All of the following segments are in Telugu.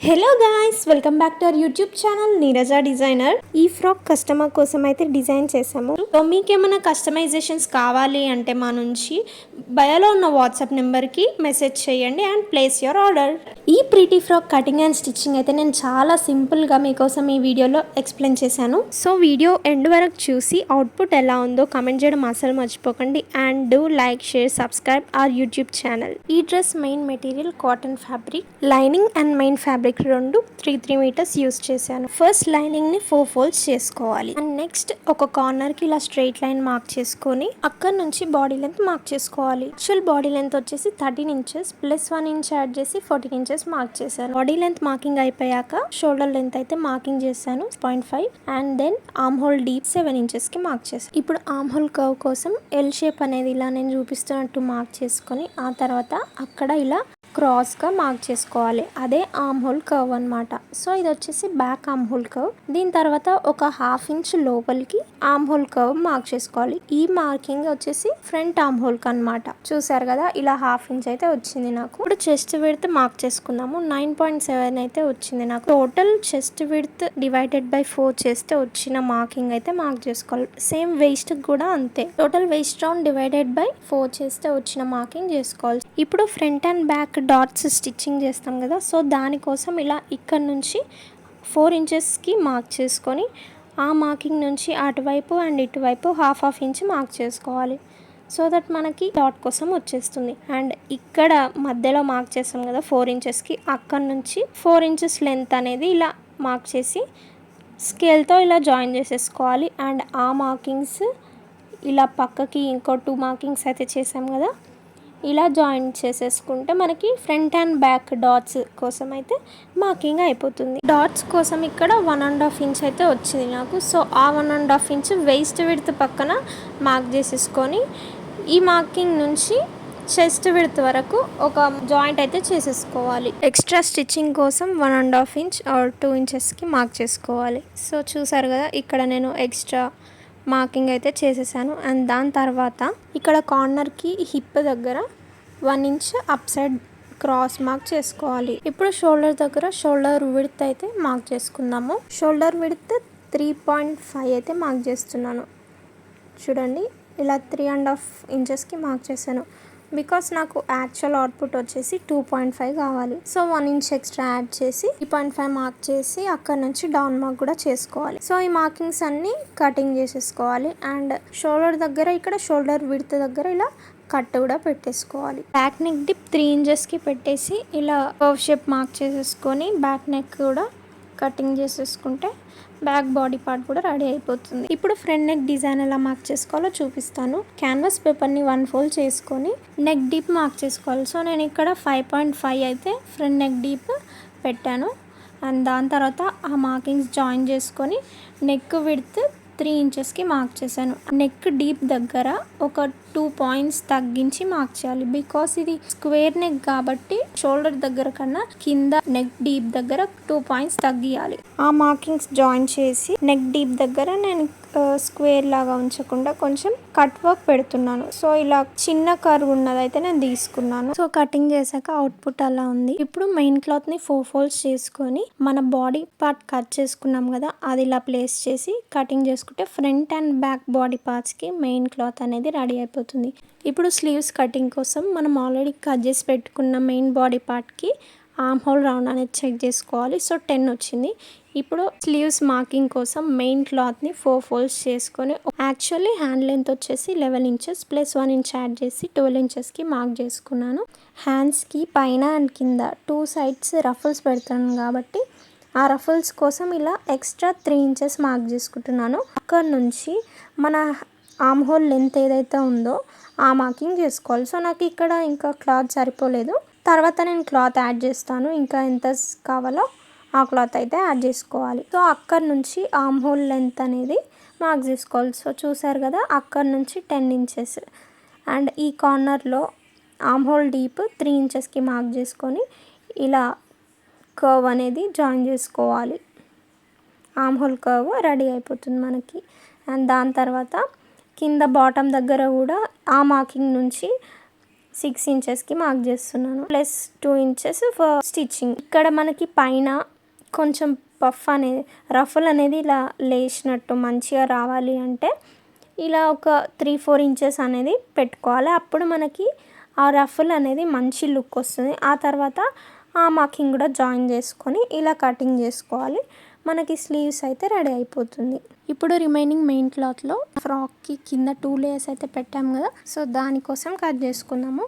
Hello guys, welcome back to our YouTube channel Neeraja designer. ఈ ఫ్రాక్ కస్టమర్ కోసం అయితే డిజైన్ చేసాము. సో మీకేమైనా కస్టమైజేషన్స్ కావాలి అంటే మా నుంచి బయోలో ఉన్న వాట్సాప్ నెంబర్కి మెసేజ్ చేయండి అండ్ ప్లేస్ యువర్ ఆర్డర్. ఈ pretty frock cutting and stitching అయితే నేను చాలా సింపుల్గా మీకోసం ఈ వీడియోలో ఎక్స్ప్లెయిన్ చేశాను. సో వీడియో ఎండ్ వరకు చూసి అవుట్పుట్ ఎలా ఉందో కామెంట్ చేయడం అసలు మర్చిపోకండి. And do like, share, subscribe our YouTube channel. ఈ dress main material cotton fabric, lining and main fabric రెండు 3 మీటర్స్ యూస్ చేశాను. ఫస్ట్ లైనింగ్ ని 4 ఫోల్డ్స్ చేసుకోవాలి. అండ్ నెక్స్ట్ ఒక కార్నర్ కి ఇలా స్ట్రైట్ లైన్ మార్క్ చేసుకొని అక్కడ నుంచి బాడీ లెంత్ మార్క్ చేసుకోవాలి. యాక్చువల్ బాడీ లెంత్ వచ్చేసి 13 ఇంచెస్ ప్లస్ 1 ఇంచ్ యాడ్ చేసి 14 ఇంచెస్ మార్క్ చేశాను. బాడీ లెంత్ మార్కింగ్ అయిపోయాక షోల్డర్ లెంత్ అయితే మార్కింగ్ చేశాను 0.5 and then arm hole deep 7 inches కి మార్క్ చేశాను. ఇప్పుడు ఆర్మ్ హోల్ కర్వ్ కోసం ఎల్ షేప్ అనేది ఇలా నేను చూపిస్తున్నట్టు మార్క్ చేసుకొని ఆ తర్వాత అక్కడ ఇలా క్రాస్ గా మార్క్ చేసుకోవాలి. అదే ఆర్మ్ హోల్ కర్వ్ అన్నమాట. సో ఇది వచ్చేసి బ్యాక్ ఆర్మ్ హోల్ కర్వ్. దీని తర్వాత ఒక 1/2 ఇంచ్ లోపలికి ఆర్మ్ హోల్ కర్వ్ మార్క్ చేసుకోవాలి. ఈ మార్కింగ్ వచ్చేసి ఫ్రంట్ ఆర్మ్ హోల్ కి అన్నమాట. చూసారు కదా, ఇలా 1/2 ఇంచ్ అయితే వచ్చింది నాకు. ఇప్పుడు చెస్ట్ విడ్త్ మార్క్ చేసుకుందాము. 9.7 అయితే వచ్చింది నాకు. Total chest width divided by 4 చేస్తే వచ్చిన మార్కింగ్ అయితే మార్క్ చేసుకోవాలి. సేమ్ వేస్ట్ కూడా అంతే. Total waist round divided by 4 చేస్తే వచ్చిన మార్కింగ్ చేసుకోవాలి. ఇప్పుడు front and back dots stitching చేస్తాం కదా, సో దానికోసం ఇలా ఇక్కడ నుంచి 4 ఇంచెస్కి మార్క్ చేసుకొని ఆ మార్కింగ్ నుంచి అటువైపు అండ్ ఇటువైపు 1/2 ఇంచ్ మార్క్ చేసుకోవాలి. సో దట్ మనకి డాట్ కోసం వచ్చేస్తుంది. అండ్ ఇక్కడ మధ్యలో మార్క్ చేస్తాం కదా 4 ఇంచెస్కి, అక్కడ నుంచి 4 ఇంచెస్ లెంత్ అనేది ఇలా మార్క్ చేసి స్కేల్తో ఇలా జాయిన్ చేసేసుకోవాలి. అండ్ ఆ మార్కింగ్స్ ఇలా పక్కకి ఇంకో 2 మార్కింగ్స్ అయితే చేసాం కదా, ఇలా జాయిన్ చేసేసుకుంటే మనకి ఫ్రంట్ అండ్ బ్యాక్ డాట్స్ కోసం అయితే మార్కింగ్ అయిపోతుంది. డాట్స్ కోసం ఇక్కడ 1.5 ఇంచ్ అయితే వచ్చింది నాకు. సో ఆ 1.5 ఇంచ్ వేస్ట్ విడ్త్ పక్కన మార్క్ చేసేసుకొని ఈ మార్కింగ్ నుంచి చెస్ట్ విడ్త్ వరకు ఒక జాయింట్ అయితే చేసేసుకోవాలి. ఎక్స్ట్రా స్టిచ్చింగ్ కోసం 1.5 ఇంచ్ ఆర్ 2 ఇంచెస్కి మార్క్ చేసుకోవాలి. సో చూసారు కదా, ఇక్కడ నేను ఎక్స్ట్రా మార్కింగ్ అయితే చేసేసాను. అండ్ దాని తర్వాత ఇక్కడ కార్నర్కి హిప్ దగ్గర 1 inch up side cross mark చేసుకోవాలి. ఇప్పుడు షోల్డర్ దగ్గర షోల్డర్ విడ్త్ అయితే మార్క్ చేసుకుందాము. షోల్డర్ విడ్త్ 3.5 అయితే మార్క్ చేస్తున్నాను. చూడండి, ఇలా 3.5 ఇంచెస్కి మార్క్ చేశాను. బికాస్ నాకు యాక్చువల్ అవుట్పుట్ వచ్చేసి 2.5 కావాలి. సో 1 ఇంచ్ ఎక్స్ట్రా యాడ్ చేసి 3.5 మార్క్ చేసి అక్కడ నుంచి డౌన్ మార్క్ కూడా చేసుకోవాలి. సో ఈ మార్కింగ్స్ అన్ని కటింగ్ చేసేసుకోవాలి. అండ్ షోల్డర్ దగ్గర ఇక్కడ షోల్డర్ విడ్త్ దగ్గర ఇలా కట్ కూడా పెట్టేసుకోవాలి. బ్యాక్ నెక్ డిప్ 3 ఇంచెస్కి పెట్టేసి ఇలా కర్వ్ షేప్ మార్క్ చేసేసుకొని బ్యాక్ నెక్ కూడా కటింగ్ చేసేసుకుంటే బ్యాక్ బాడీ పార్ట్ కూడా రెడీ అయిపోతుంది. ఇప్పుడు ఫ్రంట్ నెక్ డిజైన్ ఎలా మార్క్ చేసుకోవాలో చూపిస్తాను. క్యాన్వాస్ పేపర్ని 1 ఫోల్డ్ చేసుకొని నెక్ డీప్ మార్క్ చేసుకోవాలి. సో నేను ఇక్కడ 5.5 అయితే ఫ్రంట్ నెక్ డీప్ పెట్టాను. అండ్ దాని తర్వాత ఆ మార్కింగ్స్ జాయిన్ చేసుకొని నెక్ విడ్త్ 3 ఇంచెస్కి మార్క్ చేశాను. నెక్ డీప్ దగ్గర ఒక 2 పాయింట్స్ తగ్గించి మార్క్ చేయాలి. బికాస్ ఇది స్క్వేర్ నెక్ కాబట్టి షోల్డర్ దగ్గర కన్నా కింద నెక్ డీప్ దగ్గర 2 పాయింట్స్ తగ్గియాలి. ఆ మార్కింగ్స్ జాయిన్ చేసి నెక్ డీప్ దగ్గర నేను స్క్వేర్ లాగా ఉంచకుండా కొంచెం కట్ వర్క్ పెడుతున్నాను. సో ఇలా చిన్న కర్వ్ ఉన్నదైతే నేను తీసుకున్నాను. సో కటింగ్ చేశాక అవుట్పుట్ అలా ఉంది. ఇప్పుడు మెయిన్ క్లాత్ ని 4 ఫోల్డ్స్ చేసుకొని మన బాడీ పార్ట్ కట్ చేసుకున్నాం కదా, అది ఇలా ప్లేస్ చేసి కటింగ్ చేసుకుంటే front and back body parts కి మెయిన్ క్లాత్ అనేది రెడీ అయిపోతుంది. ఇప్పుడు స్లీవ్స్ కటింగ్ కోసం మనం ఆల్రెడీ కట్ చేసి పెట్టుకున్న మెయిన్ బాడీ పార్ట్కి ఆర్మ్ హోల్ రౌండ్ అనేది చెక్ చేసుకోవాలి. సో 10 వచ్చింది. ఇప్పుడు స్లీవ్స్ మార్కింగ్ కోసం మెయిన్ క్లాత్ని 4 ఫోల్డ్స్ చేసుకొని యాక్చువల్లీ హ్యాండ్ లెంత్ వచ్చేసి 11 ఇంచెస్ ప్లస్ 1 ఇంచ్ యాడ్ చేసి 12 ఇంచెస్కి మార్క్ చేసుకున్నాను. హ్యాండ్స్కి పైన అండ్ కింద 2 సైడ్స్ రఫుల్స్ పెడతాను కాబట్టి ఆ రఫుల్స్ కోసం ఇలా ఎక్స్ట్రా 3 ఇంచెస్ మార్క్ చేసుకుంటున్నాను. అక్కడ నుంచి మన ఆర్మ్ హోల్ లెంత్ ఏదైతే ఉందో ఆ మార్కింగ్ చేసుకోవాలి. సో నాకు ఇక్కడ ఇంకా క్లాత్ సరిపోలేదు. తర్వాత నేను క్లాత్ యాడ్ చేస్తాను. ఇంకా ఎంత కావాలో ఆ క్లాత్ అయితే యాడ్ చేసుకోవాలి. సో అక్కడ నుంచి ఆర్మ్ హోల్ లెంత్ అనేది మార్క్ చేసుకోవాలి. సో చూసారు కదా, అక్కడ నుంచి 10 ఇంచెస్ అండ్ ఈ కార్నర్లో ఆర్మ్ హోల్ డీప్ 3 ఇంచెస్కి మార్క్ చేసుకొని ఇలా కర్వ్ అనేది జాయిన్ చేసుకోవాలి. ఆర్మ్ హోల్ కర్వ్ రెడీ అయిపోతుంది మనకి. అండ్ దాని తర్వాత కింద బాటమ్ దగ్గర కూడా ఆ మార్కింగ్ నుంచి 6 ఇంచెస్కి మార్క్ చేస్తున్నాను, ప్లస్ 2 ఇంచెస్ ఫర్ స్టిచ్చింగ్. ఇక్కడ మనకి పైన కొంచెం పఫ్ అనేది రఫుల్ అనేది ఇలా లేచినట్టు మంచిగా రావాలి అంటే ఇలా ఒక 3-4 ఇంచెస్ అనేది పెట్టుకోవాలి. అప్పుడు మనకి ఆ రఫుల్ అనేది మంచి లుక్ వస్తుంది. ఆ తర్వాత ఆ మార్కింగ్ కూడా జాయిన్ చేసుకొని ఇలా కటింగ్ చేసుకోవాలి. మనకి స్లీవ్స్ అయితే రెడీ అయిపోతుంది. ఇప్పుడు రిమైనింగ్ మెయిన్ క్లాత్లో ఫ్రాక్కి కింద 2 లేయర్స్ అయితే పెట్టాము కదా, సో దానికోసం కట్ చేసుకుందాము.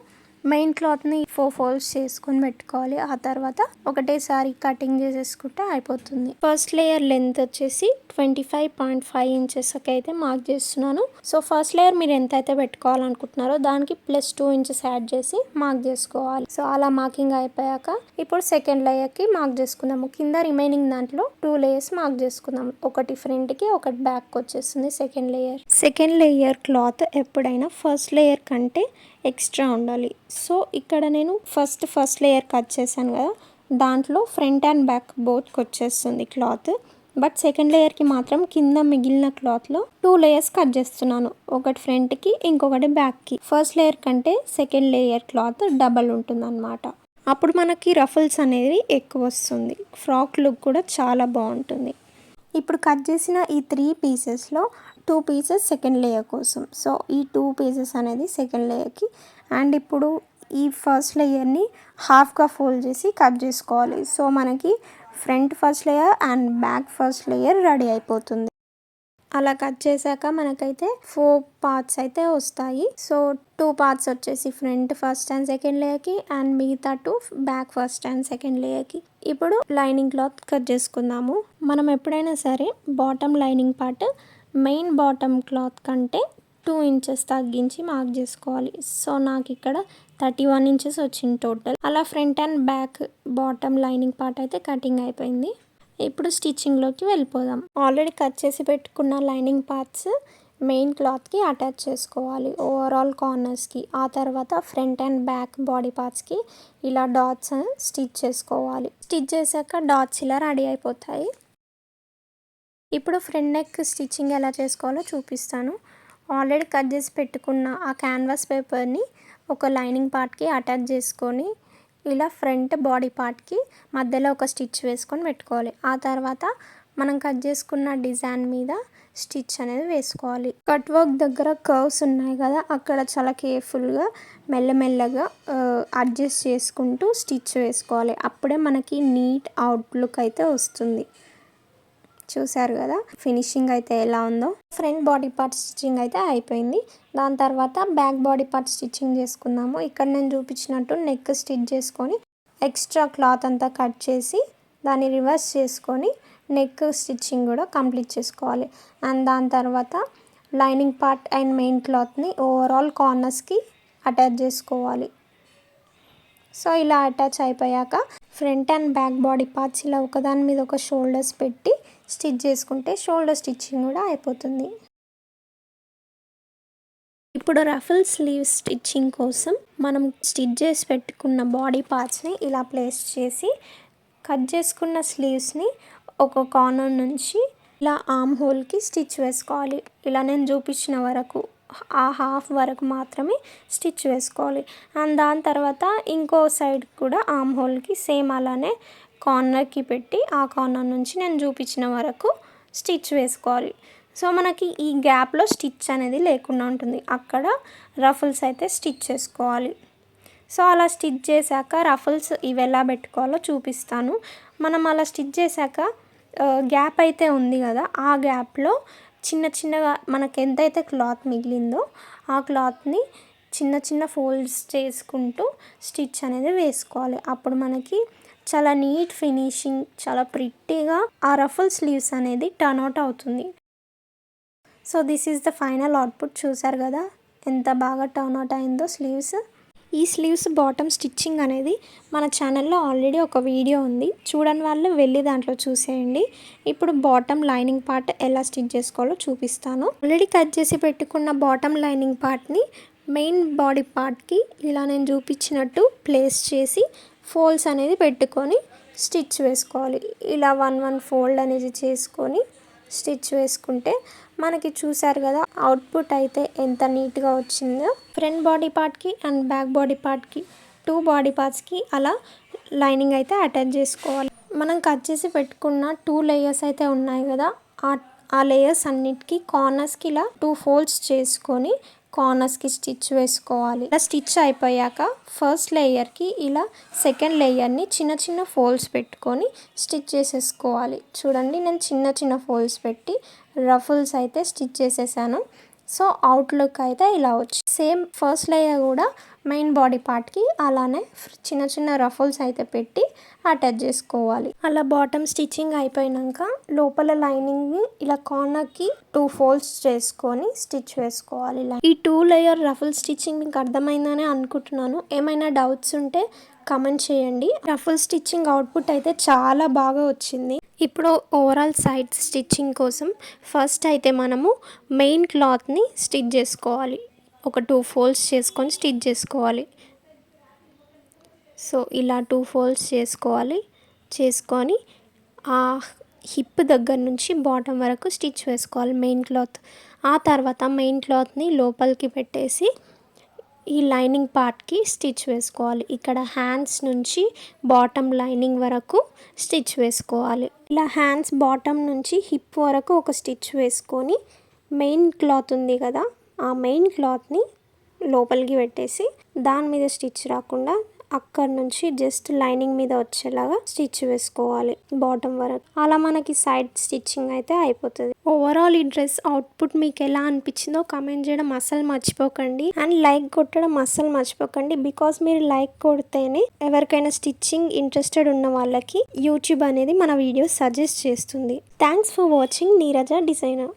మెయిన్ క్లాత్ని 4 ఫోల్డ్స్ చేసుకొని పెట్టుకోవాలి. ఆ తర్వాత ఒకటేసారి కటింగ్ చేసేసుకుంటే అయిపోతుంది. ఫస్ట్ లేయర్ లెంత్ వచ్చేసి 25.5 ఇంచెస్కి అయితే మార్క్ చేస్తున్నాను. సో ఫస్ట్ లేయర్ మీరు ఎంత అయితే పెట్టుకోవాలనుకుంటున్నారో దానికి ప్లస్ 2 ఇంచెస్ యాడ్ చేసి మార్క్ చేసుకోవాలి. సో అలా మార్కింగ్ అయిపోయాక ఇప్పుడు సెకండ్ లేయర్కి మార్క్ చేసుకుందాము. కింద రిమైనింగ్ దాంట్లో 2 లేయర్స్ మార్క్ చేసుకుందాము. ఒకటి ఫ్రంట్కి ఒకటి బ్యాక్కి వచ్చేస్తుంది second layer. Second layer cloth ఎప్పుడైనా ఫస్ట్ లేయర్ కంటే ఎక్స్ట్రా ఉండాలి. సో ఇక్కడ నేను ఫస్ట్ లేయర్ కట్ చేశాను కదా, దాంట్లో ఫ్రంట్ అండ్ బ్యాక్ బోత్కి వచ్చేస్తుంది క్లాత్. బట్ సెకండ్ లేయర్కి మాత్రం కింద మిగిలిన క్లాత్లో 2 లేయర్స్ కట్ చేస్తున్నాను, ఒకటి ఫ్రంట్కి ఇంకొకటి బ్యాక్కి. ఫస్ట్ లేయర్ కంటే సెకండ్ లేయర్ క్లాత్ డబల్ ఉంటుంది అన్నమాట. అప్పుడు మనకి రఫుల్స్ అనేది ఎక్కువ వస్తుంది, ఫ్రాక్ లుక్ కూడా చాలా బాగుంటుంది. ఇప్పుడు కట్ చేసిన ఈ 3 పీసెస్లో 2 పీసెస్ సెకండ్ లేయర్ కోసం. సో ఈ 2 పీసెస్ అనేది సెకండ్ లేయర్కి. అండ్ ఇప్పుడు ఈ ఫస్ట్ లేయర్ని హాఫ్గా ఫోల్డ్ చేసి కట్ చేసుకోవాలి. సో మనకి front first layer and back first layer ready అయిపోతుంది. అలా కట్ చేశాక మనకైతే 4 పార్ట్స్ అయితే వస్తాయి. సో 2 పార్ట్స్ వచ్చేసి ఫ్రంట్ ఫస్ట్ అండ్ సెకండ్ లేయర్కి అండ్ మిగతా 2 బ్యాక్ ఫస్ట్ అండ్ సెకండ్ లేయర్కి. ఇప్పుడు లైనింగ్ క్లాత్ కట్ చేసుకుందాము. మనం ఎప్పుడైనా సరే bottom lining part main bottom cloth కంటే 2 ఇంచెస్ తగ్గించి మార్క్ చేసుకోవాలి. సో నాకు ఇక్కడ 31 ఇంచెస్ వచ్చింది టోటల్. అలా front and back bottom lining part అయితే కటింగ్ అయిపోయింది. ఇప్పుడు స్టిచ్చింగ్లోకి వెళ్ళిపోదాం. ఆల్రెడీ కట్ చేసి పెట్టుకున్న లైనింగ్ పార్ట్స్ మెయిన్ క్లాత్కి అటాచ్ చేసుకోవాలి, ఓవరాల్ కార్నర్స్కి. ఆ తర్వాత ఫ్రంట్ అండ్ బ్యాక్ బాడీ పార్ట్స్కి ఇలా డాట్స్ స్టిచ్ చేసుకోవాలి. స్టిచ్ చేశాక డాట్స్ ఇలా రెడీ అయిపోతాయి. ఇప్పుడు ఫ్రంట్ నెక్ స్టిచ్చింగ్ ఎలా చేసుకోవాలో చూపిస్తాను. ఆల్రెడీ కట్ చేసి పెట్టుకున్న ఆ క్యాన్వాస్ పేపర్ని ఒక లైనింగ్ పార్ట్కి అటాచ్ చేసుకొని ఇలా ఫ్రంట్ బాడీ పార్ట్కి మధ్యలో ఒక స్టిచ్ వేసుకొని పెట్టుకోవాలి. ఆ తర్వాత మనం కట్ చేసుకున్న డిజైన్ మీద స్టిచ్ అనేది వేసుకోవాలి. కట్ వర్క్ దగ్గర కర్వ్స్ ఉన్నాయి కదా, అక్కడ చాలా కేర్ఫుల్గా మెల్లమెల్లగా అడ్జస్ట్ చేసుకుంటూ స్టిచ్ వేసుకోవాలి. అప్పుడే మనకి నీట్ అవుట్లుక్ అయితే వస్తుంది. చూసారు కదా ఫినిషింగ్ అయితే ఎలా ఉందో. ఫ్రంట్ బాడీ పార్ట్ స్టిచ్చింగ్ అయితే అయిపోయింది. దాని తర్వాత బ్యాక్ బాడీ పార్ట్ స్టిచ్చింగ్ చేసుకుందాము. ఇక్కడ నేను చూపించినట్టు నెక్ స్టిచ్ చేసుకొని ఎక్స్ట్రా క్లాత్ అంతా కట్ చేసి దాన్ని రివర్స్ చేసుకొని నెక్ స్టిచ్చింగ్ కూడా కంప్లీట్ చేసుకోవాలి. అండ్ దాని తర్వాత లైనింగ్ పార్ట్ అండ్ మెయిన్ క్లాత్ని ఓవరాల్ కార్నర్స్కి అటాచ్ చేసుకోవాలి. సో ఇలా అటాచ్ అయిపోయాక front and back body parts ఇలా ఒకదాని మీద ఒక షోల్డర్స్ పెట్టి స్టిచ్ చేసుకుంటే షోల్డర్ స్టిచ్చింగ్ కూడా అయిపోతుంది. ఇప్పుడు రఫుల్ స్లీవ్ స్టిచ్చింగ్ కోసం మనం స్టిచ్ చేసి పెట్టుకున్న బాడీ పార్ట్స్ని ఇలా ప్లేస్ చేసి కట్ చేసుకున్న స్లీవ్స్ని ఒక కార్నర్ నుంచి ఇలా ఆర్మ్ హోల్కి స్టిచ్ వేసుకోవాలి. ఇలా నేను చూపించిన వరకు ఆ హాఫ్ వరకు మాత్రమే స్టిచ్ వేసుకోవాలి. అండ్ దాని తర్వాత ఇంకో సైడ్ కూడా ఆర్మ్ హోల్కి సేమ్ అలానే కార్నర్కి పెట్టి ఆ కార్నర్ నుంచి నేను చూపించిన వరకు స్టిచ్ వేసుకోవాలి. సో మనకి ఈ గ్యాప్లో స్టిచ్ అనేది లేకుండా ఉంటుంది, అక్కడ రఫుల్స్ అయితే స్టిచ్ చేసుకోవాలి. సో అలా స్టిచ్ చేశాక రఫుల్స్ ఇవి ఎలా పెట్టుకోవాలో చూపిస్తాను. మనం అలా స్టిచ్ చేశాక గ్యాప్ అయితే ఉంది కదా, ఆ గ్యాప్లో చిన్న చిన్నగా మనకు ఎంతైతే క్లాత్ మిగిలిందో ఆ క్లాత్ని చిన్న చిన్న ఫోల్డ్స్ చేసుకుంటూ స్టిచ్ అనేది వేసుకోవాలి. అప్పుడు మనకి చాలా నీట్ ఫినిషింగ్, చాలా ప్రిట్టీగా ఆ రఫుల్ స్లీవ్స్ అనేది టర్న్ అవుట్ అవుతుంది. So this is the final output. చూసారు కదా ఎంత బాగా టర్న్ అవుట్ అయిందో స్లీవ్స్. ఈ స్లీవ్స్ బాటమ్ స్టిచ్చింగ్ అనేది మన ఛానల్లో ఆల్రెడీ ఒక వీడియో ఉంది, చూడని వాళ్ళు వెళ్ళి దాంట్లో చూసేయండి. ఇప్పుడు బాటమ్ లైనింగ్ పార్ట్ ఎలా స్టిచ్ చేసుకోవాలో చూపిస్తాను. ఆల్రెడీ కట్ చేసి పెట్టుకున్న బాటమ్ లైనింగ్ పార్ట్ని మెయిన్ బాడీ పార్ట్కి ఇలా నేను చూపించినట్టు ప్లేస్ చేసి ఫోల్డ్స్ అనేది పెట్టుకొని స్టిచ్ వేసుకోవాలి. ఇలా 1 ఫోల్డ్ అనేది చేసుకొని స్టిచ్ వేసుకుంటే మనకి చూసారు కదా అవుట్పుట్ అయితే ఎంత నీట్గా వచ్చిందో. ఫ్రంట్ బాడీ పార్ట్కి అండ్ బ్యాక్ బాడీ పార్ట్కి 2 బాడీ పార్ట్స్కి అలా లైనింగ్ అయితే అటాచ్ చేసుకోవాలి. మనం కట్ చేసి పెట్టుకున్న 2 లేయర్స్ అయితే ఉన్నాయి కదా, ఆ లేయర్స్ అన్నిటికీ కార్నర్స్కి ఇలా 2 ఫోల్డ్స్ చేసుకొని కార్నర్స్కి స్టిచ్ వేసుకోవాలి. ఇలా స్టిచ్ అయిపోయాక ఫస్ట్ లేయర్కి ఇలా సెకండ్ లేయర్ని చిన్న చిన్న ఫోల్డ్స్ పెట్టుకొని స్టిచ్ చేసేసుకోవాలి. చూడండి, నేను చిన్న చిన్న ఫోల్డ్స్ పెట్టి రఫుల్స్ అయితే స్టిచ్ చేసేసాను. సో అవుట్లుక్ అయితే ఇలా వచ్చింది. సేమ్ ఫస్ట్ లేయర్ కూడా మెయిన్ బాడీ పార్ట్కి అలానే చిన్న చిన్న రఫుల్స్ అయితే పెట్టి అటాచ్ చేసుకోవాలి. అలా బాటమ్ స్టిచ్చింగ్ అయిపోయినాక లోపల లైనింగ్ని ఇలా కార్నర్కి 2 ఫోల్డ్స్ చేసుకొని స్టిచ్ వేసుకోవాలి. ఈ 2 లేయర్ రఫుల్ స్టిచ్చింగ్ మీకు అర్థమైందని అనుకుంటున్నాను. ఏమైనా డౌట్స్ ఉంటే కమెంట్ చేయండి. రఫుల్ స్టిచ్చింగ్ అవుట్పుట్ అయితే చాలా బాగా వచ్చింది. ఇప్పుడు ఓవరాల్ సైడ్ స్టిచ్చింగ్ కోసం ఫస్ట్ అయితే మనము మెయిన్ క్లాత్ని స్టిచ్ చేసుకోవాలి. ఒక 2 ఫోల్డ్స్ చేసుకొని స్టిచ్ చేసుకోవాలి. సో ఇలా 2 ఫోల్డ్స్ చేసుకొని ఆ హిప్ దగ్గర నుంచి బాటమ్ వరకు స్టిచ్ వేసుకోవాలి మెయిన్ క్లాత్. ఆ తర్వాత మెయిన్ క్లాత్ని లోపలికి పెట్టేసి ఈ లైనింగ్ పార్ట్కి స్టిచ్ వేసుకోవాలి. ఇక్కడ హ్యాండ్స్ నుంచి బాటమ్ లైనింగ్ వరకు స్టిచ్ వేసుకోవాలి. ఇలా హ్యాండ్స్ బాటమ్ నుంచి హిప్ వరకు ఒక స్టిచ్ వేసుకొని మెయిన్ క్లాత్ ఉంది కదా, ఆ మెయిన్ క్లాత్ని లోపలికి పెట్టేసి దాని మీద స్టిచ్ రాకుండా అక్కడ నుంచి జస్ట్ లైనింగ్ మీద వచ్చేలాగా స్టిచ్ వేసుకోవాలి బాటమ్ వరకు. అలా మనకి సైడ్ స్టిచ్చింగ్ అయితే అయిపోతుంది. ఓవరాల్ ఈ డ్రెస్ అవుట్పుట్ మీకు ఎలా అనిపించిందో కామెంట్ చేయడం అస్సలు మర్చిపోకండి. అండ్ లైక్ కొట్టడం అస్సలు మర్చిపోకండి. బికాస్ మీరు లైక్ కొడితేనే ఎవరికైనా స్టిచ్చింగ్ ఇంట్రెస్టెడ్ ఉన్న వాళ్ళకి యూట్యూబ్ అనేది మన వీడియోస్ సజెస్ట్ చేస్తుంది. Thanks for watching Neeraja designer.